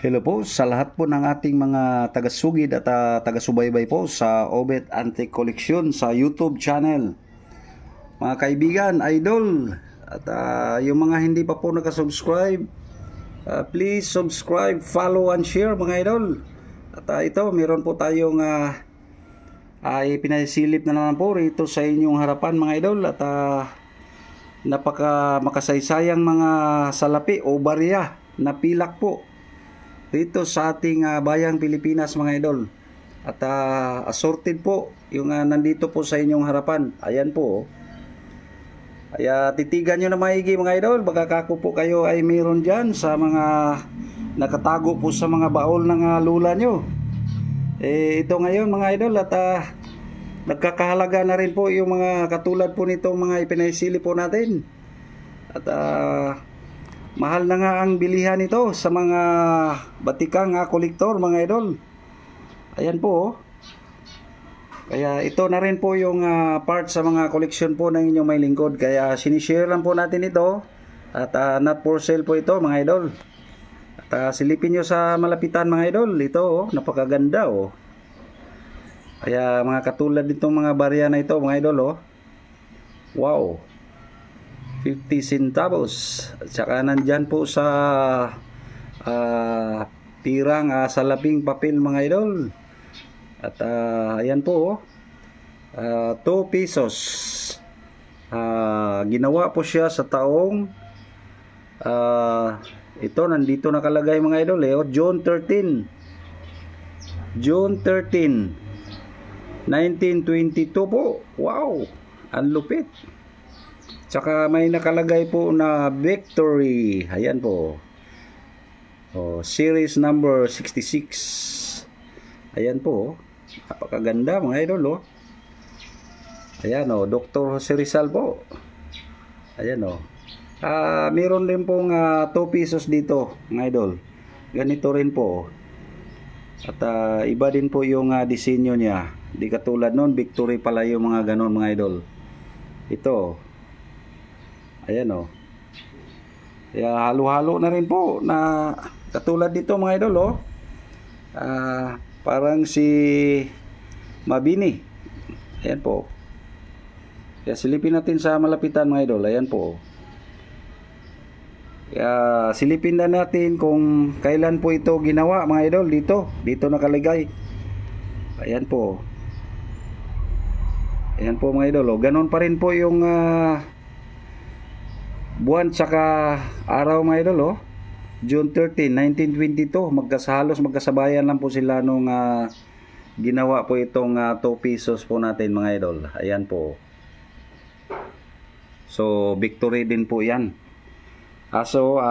Hello po sa lahat po ng ating mga taga-sugid at taga-subaybay po sa Obet Antique Collection sa YouTube channel. Mga kaibigan, idol, at yung mga hindi pa po nakasubscribe, please subscribe, follow, and share mga idol. At ito, meron po tayong ay pinasilip na naman po rito sa inyong harapan mga idol. At napaka makasaysayang mga salapi o barya na pilak po dito sa ating bayang Pilipinas mga idol. At assorted po yung nandito po sa inyong harapan. Ayan po. Kaya titigan nyo na maigi mga idol. Baka kako po kayo ay mayroon dyan sa mga nakatago po sa mga baol ng lula nyo. Ito ngayon mga idol. At nagkakahalaga na rin po yung mga katulad po nitong mga ipinaisili po natin. At mahal na nga ang bilihan nito sa mga batikang kolektor mga idol. Ayan po. Kaya ito na rin po yung part sa mga koleksyon po ng inyong may lingkod. Kaya sinishare lang po natin ito. At not for sale po ito mga idol. At silipin nyo sa malapitan mga idol. Ito napakaganda oh. Kaya mga katulad nitong mga barya na ito mga idol oh. Wow, 50 centavos. At saka nandyan po sa pirang salaping papel mga idol. At ayan po 2 pesos. Ginawa po siya sa taong ito nandito nakalagay mga idol June 13 1922 po. Wow, ang lupit. Tsaka may nakalagay po na Victory. Ayan po. Series number 66. Ayan po. Napakaganda mga idol Ayan Dr. Jose Rizal po. Ayan meron din pong 2 pesos dito mga idol. Ganito rin po. At iba din po yung disenyo niya. Di katulad nun, Victory pala yung mga ganon mga idol. Ito. Ayan Kaya halo-halo na rin po na katulad dito mga idol parang si Mabini. Ayan po. Kaya silipin natin sa malapitan mga idol. Ayan po. Kaya silipin na natin kung kailan po ito ginawa mga idol. Dito nakalagay. Ayan po. Ayan po mga idol ganon pa rin po yung buwan tsaka araw mga idol June 13, 1922. Halos magkasabayan lang po sila nung ginawa po itong 2 pesos po natin mga idol. Ayan po. So Victory din po yan. So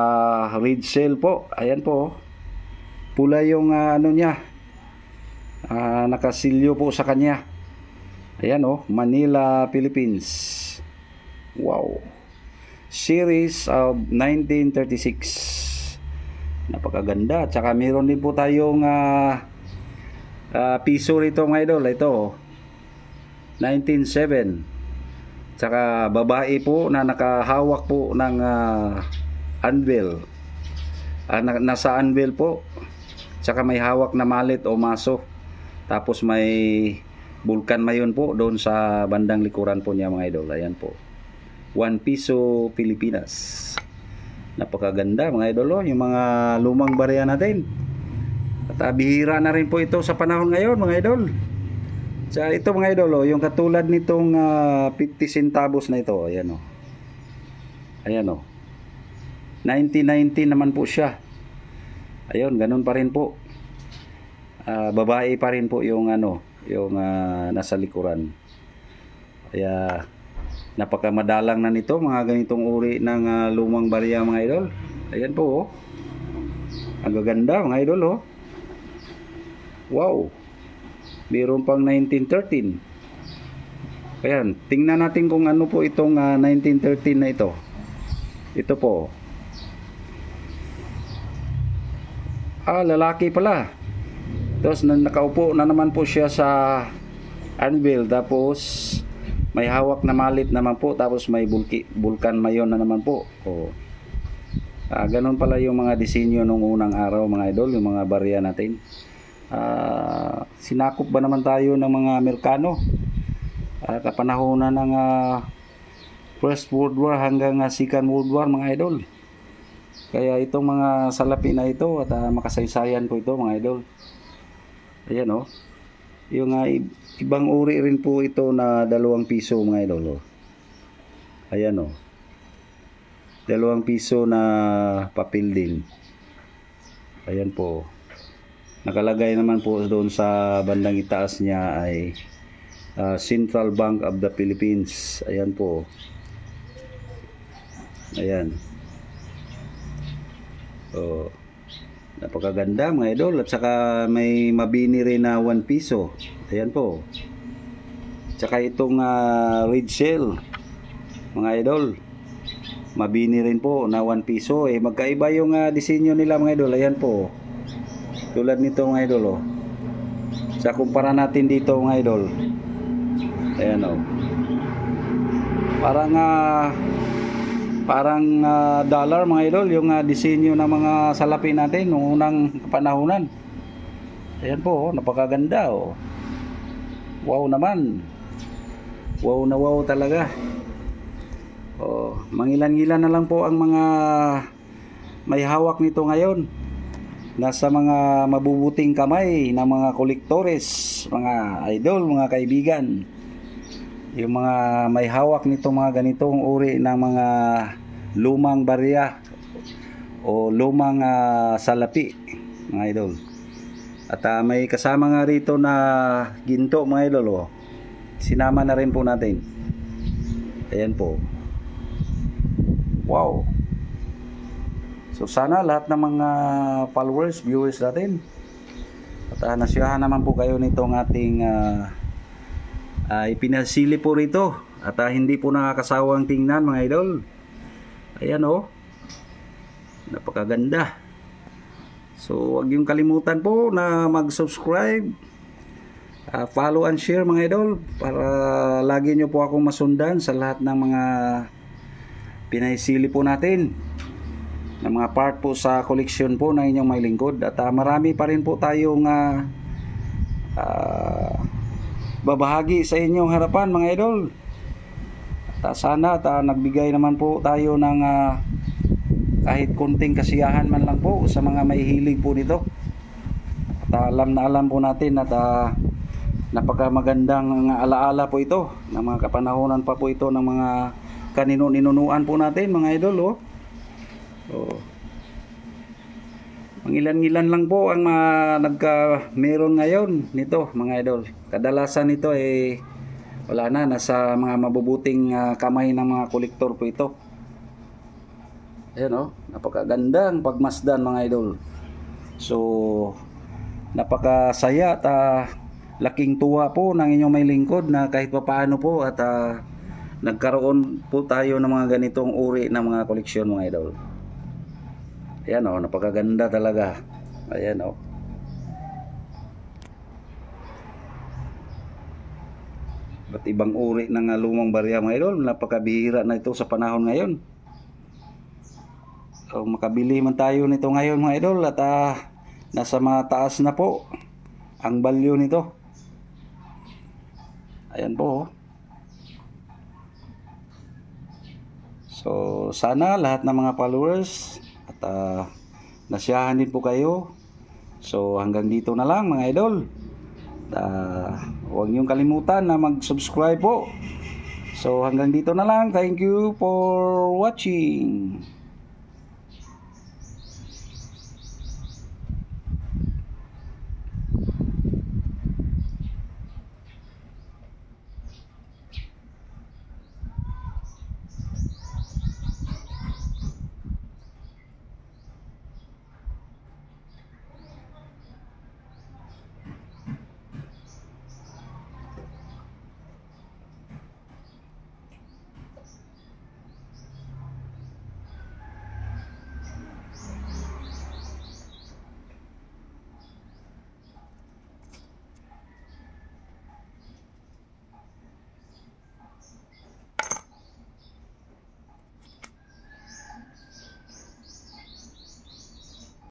red seal po. Ayan po. Pula yung ano niya. Nakasilyo po sa kanya. Ayan Manila, Philippines. Wow. Series of 1936. Napakaganda. Tsaka meron din po tayong piso rito mga idol. Ito 1907. Tsaka babae po na nakahawak po ng anvil. Nasa anvil po. Tsaka may hawak na malit o maso. Tapos may Vulcan mayon po doon sa bandang likuran po niya mga idol. Ayan po. 1 piso Pilipinas. Napakaganda mga idol yung mga lumang barya natin. At bihira na rin po ito sa panahon ngayon mga idol. So ito mga idol yung katulad nitong 50 centavos na ito. Ayan Ayan 1919 naman po siya. Ayun, ganun pa rin po. Babae pa rin po yung yung nasa likuran. Kaya napakamadalang na nito mga ganitong uri ng lumang barya mga idol. Ayan po ang gaganda mga idol Wow, mayroon pang 1913. Ayan, tingnan natin kung ano po itong 1913 na ito. Ito po lalaki pala. Tapos nakaupo na naman po siya sa anvil. Tapos may hawak na malit naman po. Tapos may Vulcan mayon na naman po. Ganon pala yung mga disenyo nung unang araw mga idol, yung mga barya natin. Sinakop ba naman tayo ng mga Amerikano kapanahonan ng First World War hanggang Second World War mga idol. Kaya itong mga salapi na ito at makasaysayan po ito mga idol. Ayan o. Yung ibang uri rin po ito na 2 piso mga idol. Ayan o. 2 piso na papel din. Ayan po. Nakalagay naman po doon sa bandang itaas niya ay Central Bank of the Philippines. Ayan po. Ayan. Napakaganda mga idol. At saka may mabini rin na 1 piso. Ayan po. Tsaka itong red shell mga idol, mabini rin po na 1 piso. Magkaiba yung disenyo nila mga idol. Ayan po. Tulad nito mga idol sa kumpara natin dito mga idol. Ayan o. Parang dollar mga idol yung disenyo ng mga salapi natin noong unang panahonan. Ayan po, napakaganda o. Wow naman. Wow na wow talaga. Mangilan-ngilan na lang po ang mga may hawak nito ngayon. Nasa mga mabubuting kamay ng mga kolektores, mga idol, mga kaibigan. Yung mga may hawak nito mga ganitong uri ng mga lumang barya o lumang salapi mga idol. At may kasama nga rito na ginto mga idol. Sinama na rin po natin. Ayan po. Wow. So sana lahat ng mga followers, viewers natin at nasiyahan naman po kayo nitong ating ipinasili po rito at hindi po nakakasawang tingnan mga idol. Ayan o. Napakaganda. So huwag yung kalimutan po na mag-subscribe, follow and share mga idol para lagi nyo po akong masundan sa lahat ng mga pinaisili po natin na mga part po sa koleksyon po ng inyong may lingkod. At marami pa rin po tayong babahagi sa inyong harapan mga idol. At sana nagbigay naman po tayo ng kahit konting kasiyahan man lang po sa mga may hilig po nito. At alam na alam po natin at napakamagandang alaala po ito ng mga kapanahonan pa po ito ng mga kanino-ninunuan po natin mga idol. Mangilan-ngilan lang po ang meron ngayon nito mga idol. Kadalasan nito wala na, nasa mga mabubuting kamay ng mga kolektor po ito. Ayan napakagandang pagmasdan mga idol. So napakasaya at laking tuwa po ng inyong may lingkod na kahit papaano po at nagkaroon po tayo ng mga ganitong uri ng mga koleksyon mga idol. Ayan napakaganda talaga. Ayan Ba't ibang uri ng lumang barya mga idol. Napakabihira na ito sa panahon ngayon. So makabili man tayo nito ngayon mga idol at nasa mataas na po ang value nito. Ayan po. So sana lahat ng mga followers at nasiyahan din po kayo. So hanggang dito na lang mga idol. Huwag niyong kalimutan na mag-subscribe po. So hanggang dito na lang. Thank you for watching.